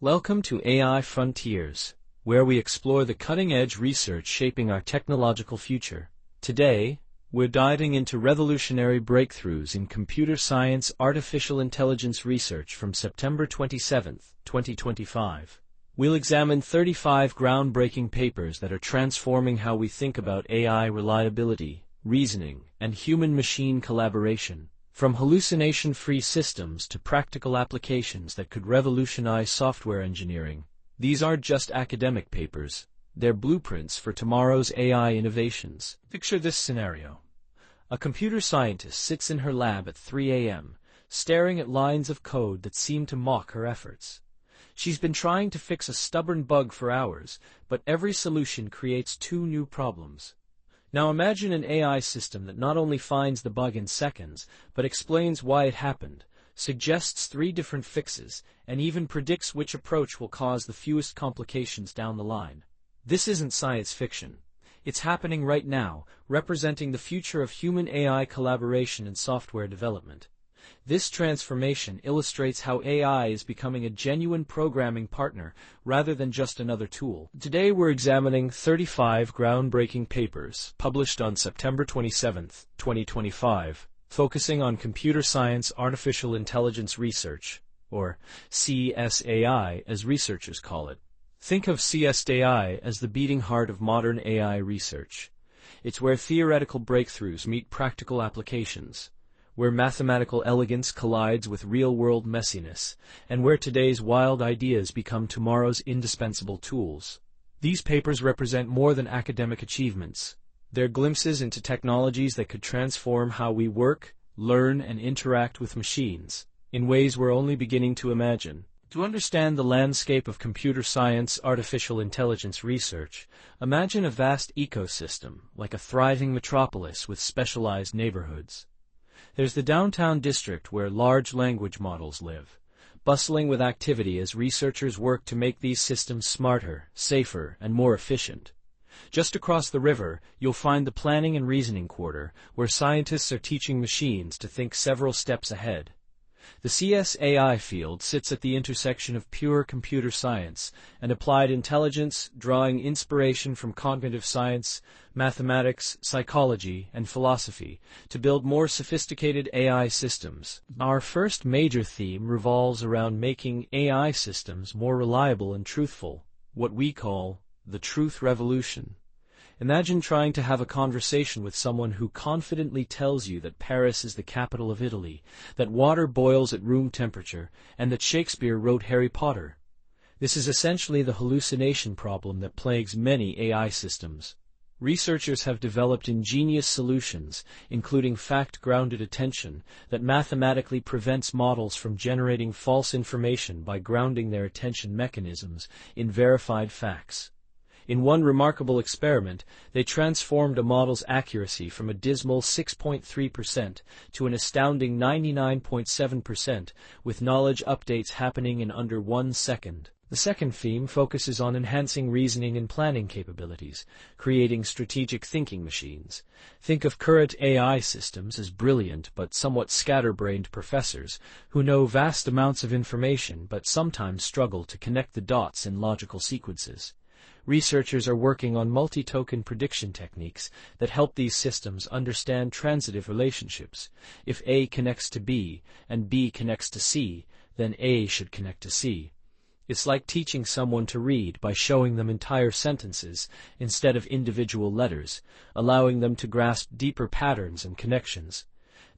Welcome to AI Frontiers, where we explore the cutting-edge research shaping our technological future. Today, we're diving into revolutionary breakthroughs in computer science artificial intelligence research from September 27, 2025. We'll examine 35 groundbreaking papers that are transforming how we think about AI reliability, reasoning, and human-machine collaboration. From hallucination-free systems to practical applications that could revolutionize software engineering, these aren't just academic papers, they're blueprints for tomorrow's AI innovations. Picture this scenario. A computer scientist sits in her lab at 3 a.m., staring at lines of code that seem to mock her efforts. She's been trying to fix a stubborn bug for hours, but every solution creates two new problems. Now imagine an AI system that not only finds the bug in seconds, but explains why it happened, suggests 3 different fixes, and even predicts which approach will cause the fewest complications down the line. This isn't science fiction. It's happening right now, representing the future of human-AI collaboration in software development. This transformation illustrates how AI is becoming a genuine programming partner rather than just another tool. Today we're examining 35 groundbreaking papers published on September 27, 2025, focusing on computer science artificial intelligence research, or cs.AI as researchers call it. Think of cs.AI as the beating heart of modern AI research. It's where theoretical breakthroughs meet practical applications, where mathematical elegance collides with real-world messiness, and where today's wild ideas become tomorrow's indispensable tools. These papers represent more than academic achievements. They're glimpses into technologies that could transform how we work, learn, and interact with machines, in ways we're only beginning to imagine. To understand the landscape of computer science artificial intelligence research, imagine a vast ecosystem, like a thriving metropolis with specialized neighborhoods. There's the downtown district where large language models live, bustling with activity as researchers work to make these systems smarter, safer, and more efficient. Just across the river, you'll find the planning and reasoning quarter, where scientists are teaching machines to think several steps ahead. The cs.AI field sits at the intersection of pure computer science and applied intelligence, drawing inspiration from cognitive science, mathematics, psychology, and philosophy to build more sophisticated AI systems. Our first major theme revolves around making AI systems more reliable and truthful, what we call the truth revolution. Imagine trying to have a conversation with someone who confidently tells you that Paris is the capital of Italy, that water boils at room temperature, and that Shakespeare wrote Harry Potter. This is essentially the hallucination problem that plagues many AI systems. Researchers have developed ingenious solutions, including fact-grounded attention, that mathematically prevents models from generating false information by grounding their attention mechanisms in verified facts. In one remarkable experiment, they transformed a model's accuracy from a dismal 6.3% to an astounding 99.7%, with knowledge updates happening in under 1 second. The second theme focuses on enhancing reasoning and planning capabilities, creating strategic thinking machines. Think of current AI systems as brilliant but somewhat scatterbrained professors who know vast amounts of information but sometimes struggle to connect the dots in logical sequences. Researchers are working on multi-token prediction techniques that help these systems understand transitive relationships. If A connects to B and B connects to C, then A should connect to C. It's like teaching someone to read by showing them entire sentences instead of individual letters, allowing them to grasp deeper patterns and connections.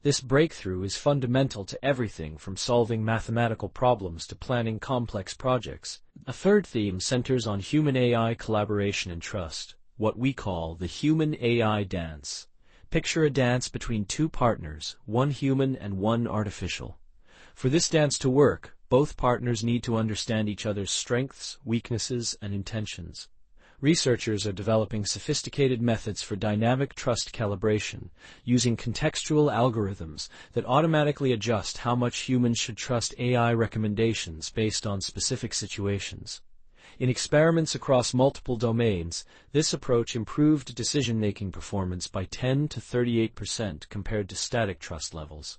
This breakthrough is fundamental to everything from solving mathematical problems to planning complex projects. A third theme centers on human-AI collaboration and trust, what we call the human-AI dance. Picture a dance between 2 partners, one human and one artificial. For this dance to work, both partners need to understand each other's strengths, weaknesses, and intentions. Researchers are developing sophisticated methods for dynamic trust calibration, using contextual algorithms that automatically adjust how much humans should trust AI recommendations based on specific situations. In experiments across multiple domains, this approach improved decision-making performance by 10 to 38% compared to static trust levels.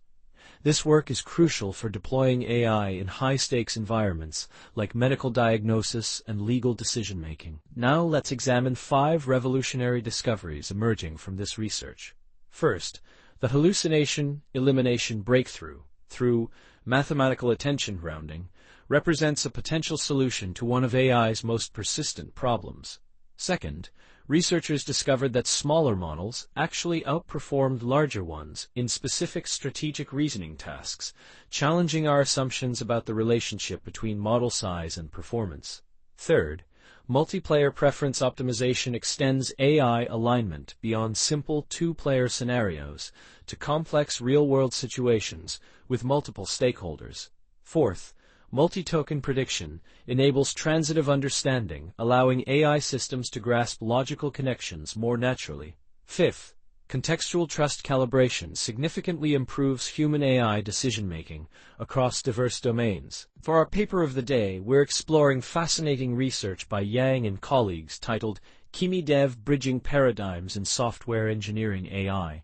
This work is crucial for deploying AI in high-stakes environments like medical diagnosis and legal decision-making. Now let's examine 5 revolutionary discoveries emerging from this research. First, the hallucination elimination breakthrough through mathematical attention grounding represents a potential solution to one of AI's most persistent problems. Second, researchers discovered that smaller models actually outperformed larger ones in specific strategic reasoning tasks, challenging our assumptions about the relationship between model size and performance. Third, multiplayer preference optimization extends AI alignment beyond simple two-player scenarios to complex real-world situations with multiple stakeholders. Fourth, multi-token prediction enables transitive understanding, allowing AI systems to grasp logical connections more naturally. Fifth, contextual trust calibration significantly improves human-AI decision-making across diverse domains. For our paper of the day, we're exploring fascinating research by Yang and colleagues titled Kimi-Dev Bridging Paradigms in Software Engineering AI.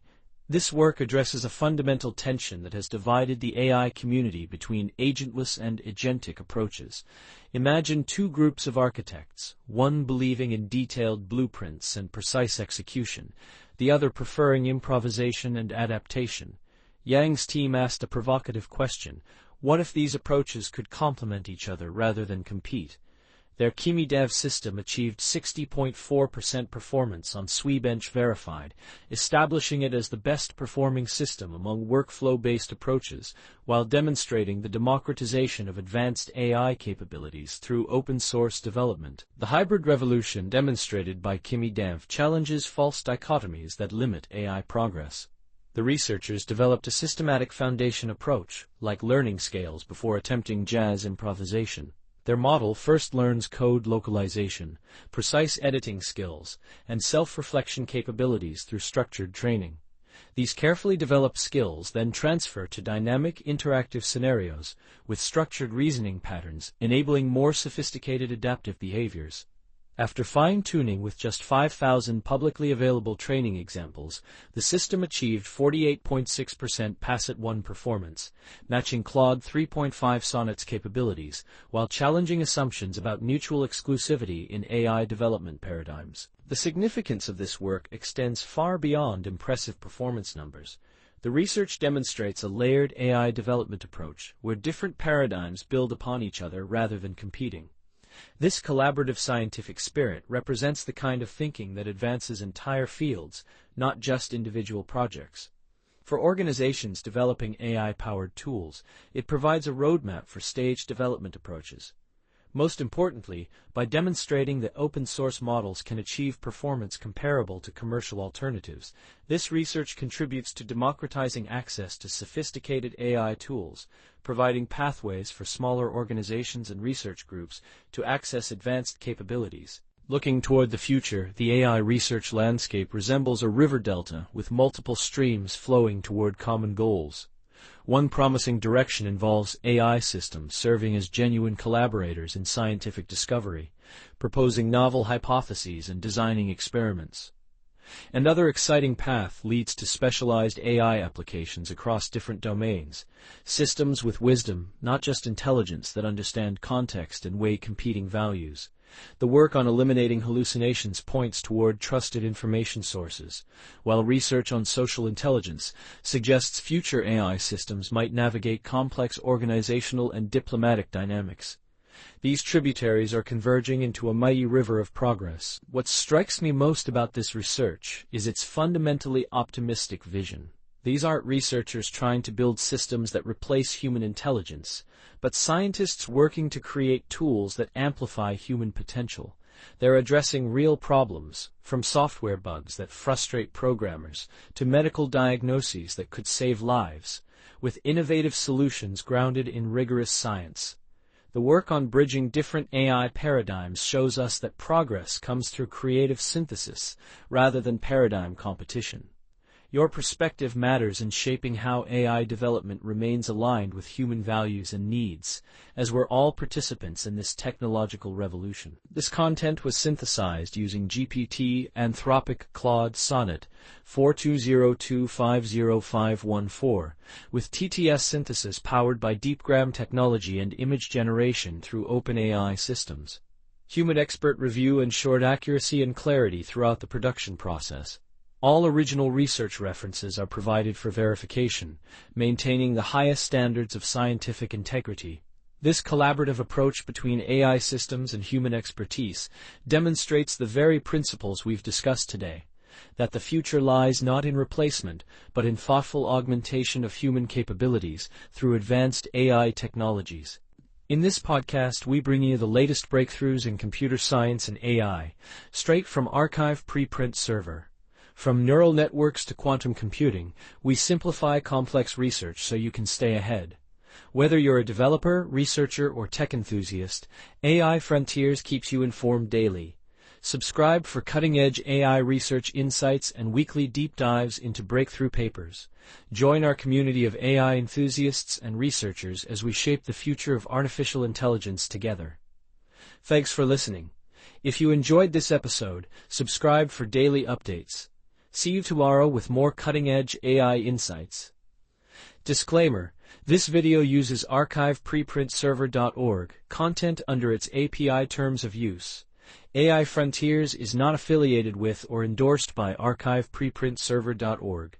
This work addresses a fundamental tension that has divided the AI community between agentless and agentic approaches. Imagine two groups of architects, one believing in detailed blueprints and precise execution, the other preferring improvisation and adaptation. Yang's team asked a provocative question: what if these approaches could complement each other rather than compete? Their Kimi-Dev system achieved 60.4% performance on SWE-bench verified, establishing it as the best-performing system among workflow-based approaches, while demonstrating the democratization of advanced AI capabilities through open-source development. The hybrid revolution demonstrated by Kimi-Dev challenges false dichotomies that limit AI progress. The researchers developed a systematic foundation approach, like learning scales before attempting jazz improvisation. Their model first learns code localization, precise editing skills, and self-reflection capabilities through structured training. These carefully developed skills then transfer to dynamic interactive scenarios with structured reasoning patterns, enabling more sophisticated adaptive behaviors. After fine-tuning with just 5,000 publicly available training examples, the system achieved 48.6% Pass-at-1 performance, matching Claude 3.5 Sonnet's capabilities, while challenging assumptions about mutual exclusivity in AI development paradigms. The significance of this work extends far beyond impressive performance numbers. The research demonstrates a layered AI development approach, where different paradigms build upon each other rather than competing. This collaborative scientific spirit represents the kind of thinking that advances entire fields, not just individual projects. For organizations developing AI-powered tools, it provides a roadmap for staged development approaches. Most importantly, by demonstrating that open-source models can achieve performance comparable to commercial alternatives, this research contributes to democratizing access to sophisticated AI tools, providing pathways for smaller organizations and research groups to access advanced capabilities. Looking toward the future, the AI research landscape resembles a river delta with multiple streams flowing toward common goals. One promising direction involves AI systems serving as genuine collaborators in scientific discovery, proposing novel hypotheses and designing experiments. Another exciting path leads to specialized AI applications across different domains, systems with wisdom, not just intelligence, that understand context and weigh competing values. The work on eliminating hallucinations points toward trusted information sources, while research on social intelligence suggests future AI systems might navigate complex organizational and diplomatic dynamics. These tributaries are converging into a mighty river of progress. What strikes me most about this research is its fundamentally optimistic vision. These aren't researchers trying to build systems that replace human intelligence, but scientists working to create tools that amplify human potential. They're addressing real problems, from software bugs that frustrate programmers to medical diagnoses that could save lives, with innovative solutions grounded in rigorous science. The work on bridging different AI paradigms shows us that progress comes through creative synthesis rather than paradigm competition. Your perspective matters in shaping how AI development remains aligned with human values and needs, as we're all participants in this technological revolution. This content was synthesized using GPT, Anthropic, Claude, Sonnet 420250514, with TTS synthesis powered by Deepgram technology and image generation through OpenAI systems. Human expert review ensured accuracy and clarity throughout the production process. All original research references are provided for verification, maintaining the highest standards of scientific integrity. This collaborative approach between AI systems and human expertise demonstrates the very principles we've discussed today, that the future lies not in replacement, but in thoughtful augmentation of human capabilities through advanced AI technologies. In this podcast, we bring you the latest breakthroughs in computer science and AI, straight from archive preprint server. From neural networks to quantum computing, we simplify complex research so you can stay ahead. Whether you're a developer, researcher, or tech enthusiast, AI Frontiers keeps you informed daily. Subscribe for cutting-edge AI research insights and weekly deep dives into breakthrough papers. Join our community of AI enthusiasts and researchers as we shape the future of artificial intelligence together. Thanks for listening. If you enjoyed this episode, subscribe for daily updates. See you tomorrow with more cutting-edge AI insights. Disclaimer: this video uses archive-preprint-server.org content under its API terms of use. AI Frontiers is not affiliated with or endorsed by archive-preprint-server.org.